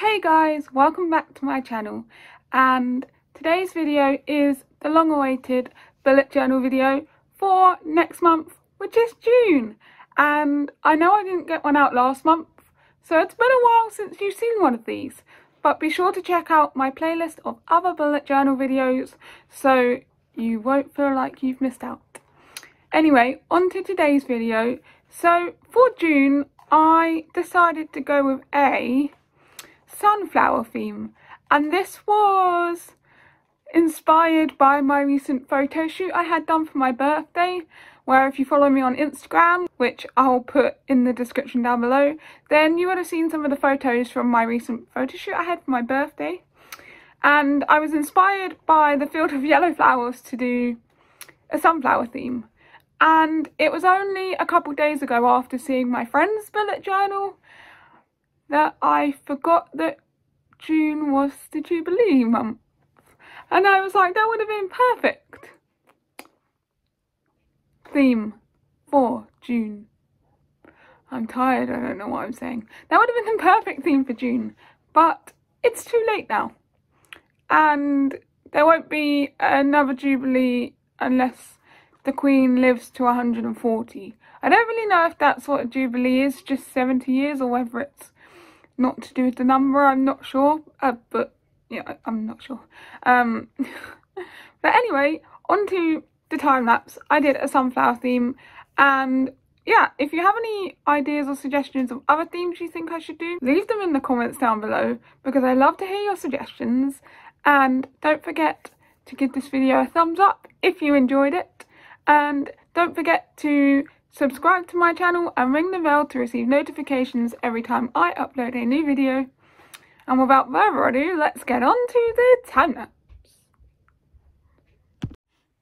Hey guys, welcome back to my channel, and today's video is the long-awaited bullet journal video for next month, which is June. And I know I didn't get one out last month, so it's been a while since you've seen one of these, but be sure to check out my playlist of other bullet journal videos so you won't feel like you've missed out. Anyway, on to today's video. So for June, I decided to go with a sunflower theme, and this was inspired by my recent photo shoot I had done for my birthday, where if you follow me on Instagram, which I'll put in the description down below, then you would have seen some of the photos from my recent photo shoot I had for my birthday. And I was inspired by the field of yellow flowers to do a sunflower theme. And it was only a couple days ago, after seeing my friend's bullet journal, that I forgot that June was the Jubilee month. And I was like, that would have been perfect theme for June. I'm tired, I don't know what I'm saying. That would have been the perfect theme for June, but it's too late now. And there won't be another Jubilee unless the Queen lives to 140. I don't really know if that's what a Jubilee is, just 70 years, or whether it's not to do with the number, I'm not sure, but yeah, I'm not sure. But anyway, on to the time lapse. I did a sunflower theme, and yeah, if you have any ideas or suggestions of other themes you think I should do, leave them in the comments down below, because I love to hear your suggestions. And don't forget to give this video a thumbs up if you enjoyed it, and don't forget to subscribe to my channel and ring the bell to receive notifications every time I upload a new video. And without further ado, let's get on to the time lapse.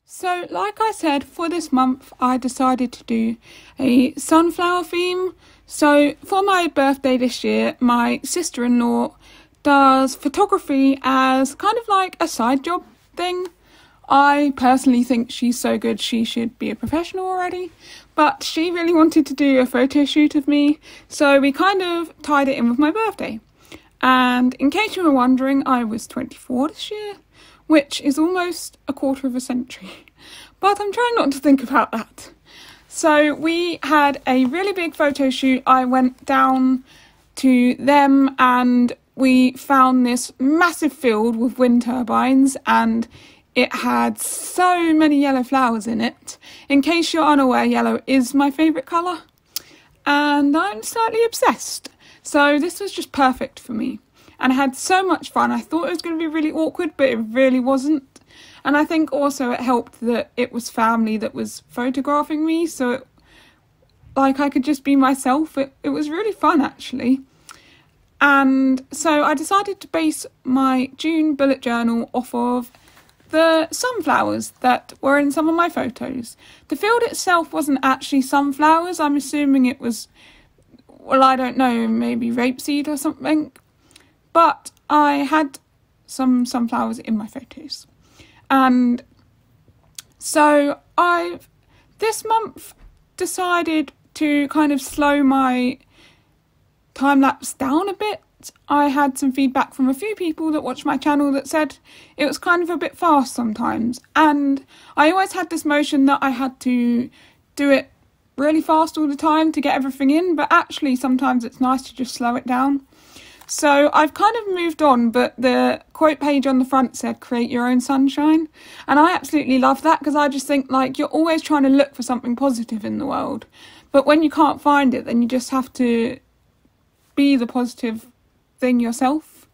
So like I said, for this month I decided to do a sunflower theme. So for my birthday this year, my sister-in-law does photography as kind of like a side job thing. I personally think she's so good she should be a professional already, but she really wanted to do a photo shoot of me, so we kind of tied it in with my birthday. And in case you were wondering, I was 24 this year, which is almost a quarter of a century, but I'm trying not to think about that. So we had a really big photo shoot. I went down to them and we found this massive field with wind turbines, and it had so many yellow flowers in it. In case you're unaware, yellow is my favourite colour, and I'm slightly obsessed. So this was just perfect for me, and I had so much fun. I thought it was going to be really awkward, but it really wasn't. And I think also it helped that it was family that was photographing me, so I could just be myself. It was really fun, actually. And so I decided to base my June bullet journal off of the sunflowers that were in some of my photos. The field itself wasn't actually sunflowers. I'm assuming it was, well, I don't know, maybe rapeseed or something. But I had some sunflowers in my photos. And so I've this month decided to kind of slow my time lapse down a bit. I had some feedback from a few people that watch my channel that said it was kind of a bit fast sometimes, and I always had this notion that I had to do it really fast all the time to get everything in, but actually sometimes it's nice to just slow it down. So I've kind of moved on, but the quote page on the front said create your own sunshine, and I absolutely love that, because I just think, like, you're always trying to look for something positive in the world, but when you can't find it, then you just have to be the positive thing yourself.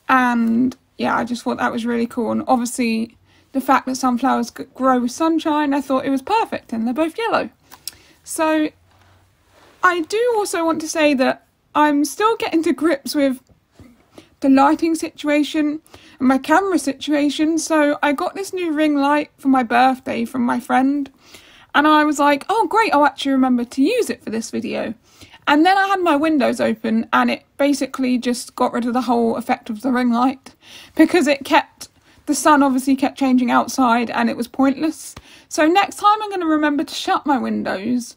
And yeah, I just thought that was really cool. And obviously the fact that sunflowers grow with sunshine, I thought it was perfect, and they're both yellow. So I do also want to say that I'm still getting to grips with the lighting situation and my camera situation. So I got this new ring light for my birthday from my friend, and I was like, oh great, I'll actually remember to use it for this video. And then I had my windows open, and it basically just got rid of the whole effect of the ring light, because the sun obviously kept changing outside and it was pointless. So next time I'm going to remember to shut my windows.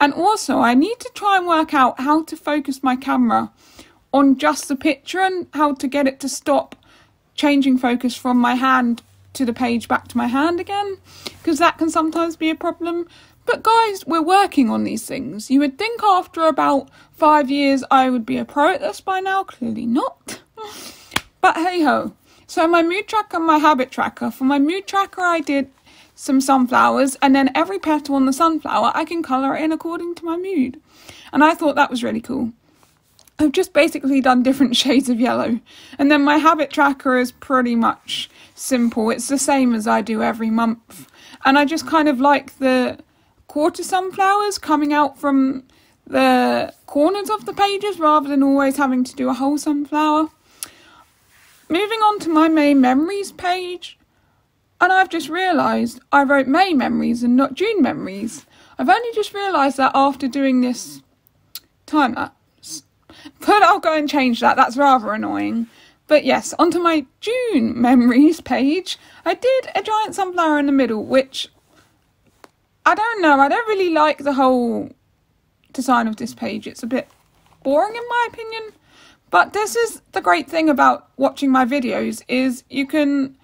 And also I need to try and work out how to focus my camera on just the picture and how to get it to stop changing focus from my hand to the page back to my hand again, because that can sometimes be a problem. But guys, we're working on these things. You would think after about 5 years I would be a pro at this by now. Clearly not. But hey ho. So my mood tracker and my habit tracker. For my mood tracker I did some sunflowers, and then every petal on the sunflower I can colour in according to my mood. And I thought that was really cool. I've just basically done different shades of yellow. And then my habit tracker is pretty much simple. It's the same as I do every month. And I just kind of like the quarter sunflowers coming out from the corners of the pages rather than always having to do a whole sunflower. Moving on to my May Memories page, and I've just realised I wrote May Memories and not June Memories. I've only just realised that after doing this time lapse, but I'll go and change that. That's rather annoying. But yes, onto my June Memories page. I did a giant sunflower in the middle, which I don't know, I don't really like the whole design of this page. It's a bit boring in my opinion. But this is the great thing about watching my videos, is you can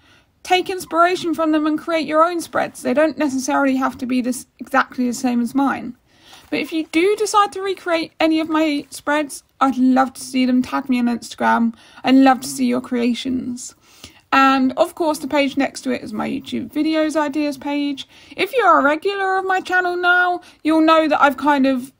take inspiration from them and create your own spreads. They don't necessarily have to be exactly the same as mine. But if you do decide to recreate any of my spreads, I'd love to see them. Tag me on Instagram. I'd love to see your creations. And of course the page next to it is my YouTube videos ideas page. If you're a regular of my channel now, you'll know that I've kind of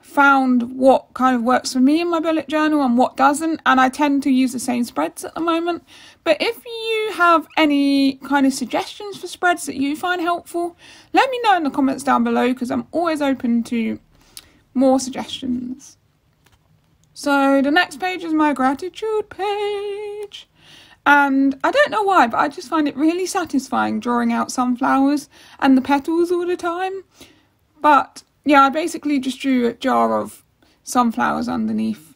found what kind of works for me in my bullet journal and what doesn't, and I tend to use the same spreads at the moment. But if you have any kind of suggestions for spreads that you find helpful, let me know in the comments down below, because I'm always open to more suggestions. So the next page is my gratitude page. And I don't know why, but I just find it really satisfying drawing out sunflowers and the petals all the time. But yeah, I basically just drew a jar of sunflowers underneath.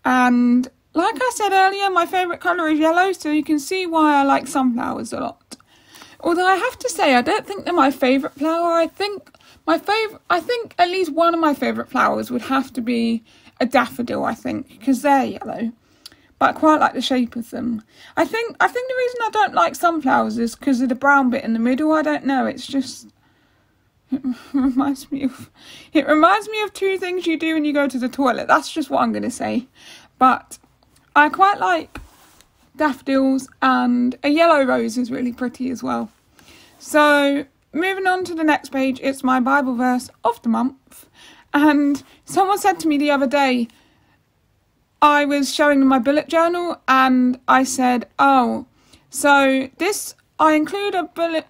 And like I said earlier, my favourite colour is yellow, so you can see why I like sunflowers a lot. Although I have to say, I don't think they're my favourite flower. I think at least one of my favourite flowers would have to be a daffodil, I think, because they're yellow. But I quite like the shape of them. I think the reason I don't like sunflowers is because of the brown bit in the middle. I don't know, it's just... It reminds me of two things you do when you go to the toilet. That's just what I'm going to say. But I quite like daffodils, and a yellow rose is really pretty as well. So moving on to the next page, it's my Bible verse of the month. And someone said to me the other day, I was showing them my bullet journal and I said, oh, so this, I include what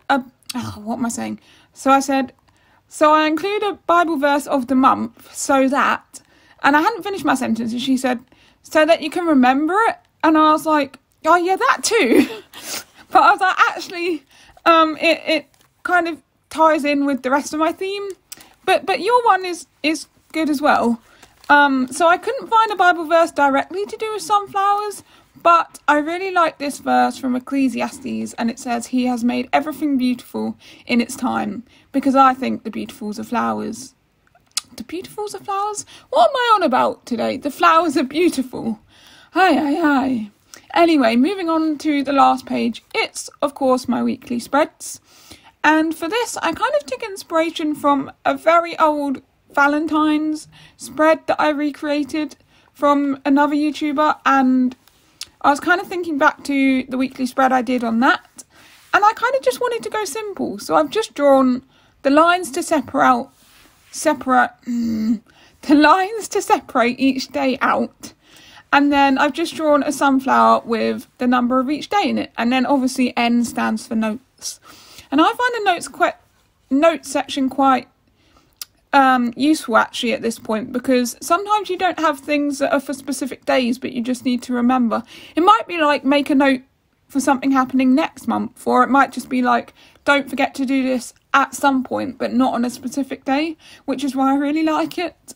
am I saying? So I said, so I include a Bible verse of the month so that, and I hadn't finished my sentence, and she said, so that you can remember it. And I was like, oh yeah, that too. But I was like, actually, it kind of ties in with the rest of my theme. But your one is good as well. So I couldn't find a Bible verse directly to do with sunflowers, but I really like this verse from Ecclesiastes, and it says, he has made everything beautiful in its time, because I think the beautifuls are flowers. The beautifuls are flowers? What am I on about today? The flowers are beautiful. Hi. Anyway, moving on to the last page, it's, of course, my weekly spreads. And for this, I kind of took inspiration from a very old Valentine's spread that I recreated from another YouTuber, and I was kind of thinking back to the weekly spread I did on that, and I kind of just wanted to go simple. So I've just drawn the lines to separate each day out. And then I've just drawn a sunflower with the number of each day in it. And then obviously N stands for notes. And I find the notes section quite useful actually at this point, because sometimes you don't have things that are for specific days, but you just need to remember. It might be like, make a note for something happening next month, or it might just be like, don't forget to do this at some point, but not on a specific day, which is why I really like it.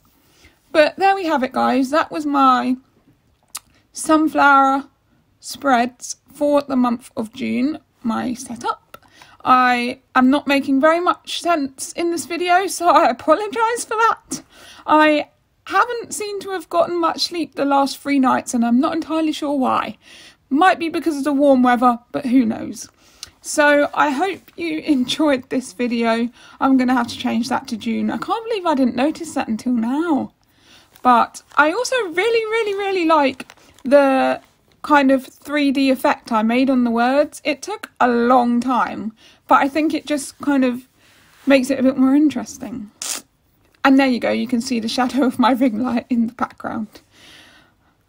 But there we have it, guys. That was my sunflower spreads for the month of June, my setup. I am not making very much sense in this video, so I apologise for that. I haven't seemed to have gotten much sleep the last 3 nights, and I'm not entirely sure why. Might be because of the warm weather, but who knows. So I hope you enjoyed this video. I'm going to have to change that to June. I can't believe I didn't notice that until now. But I also really like the kind of 3D effect I made on the words. It took a long time, but I think it just kind of makes it a bit more interesting. And there you go, you can see the shadow of my ring light in the background.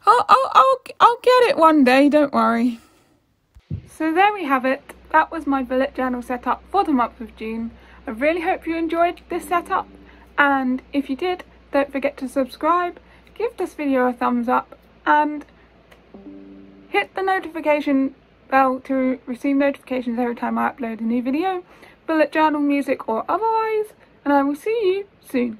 I'll get it one day, don't worry. So there we have it. That was my bullet journal setup for the month of June. I really hope you enjoyed this setup, and if you did, don't forget to subscribe, give this video a thumbs up, and hit the notification bell to receive notifications every time I upload a new video, bullet journal, music or otherwise, and I will see you soon.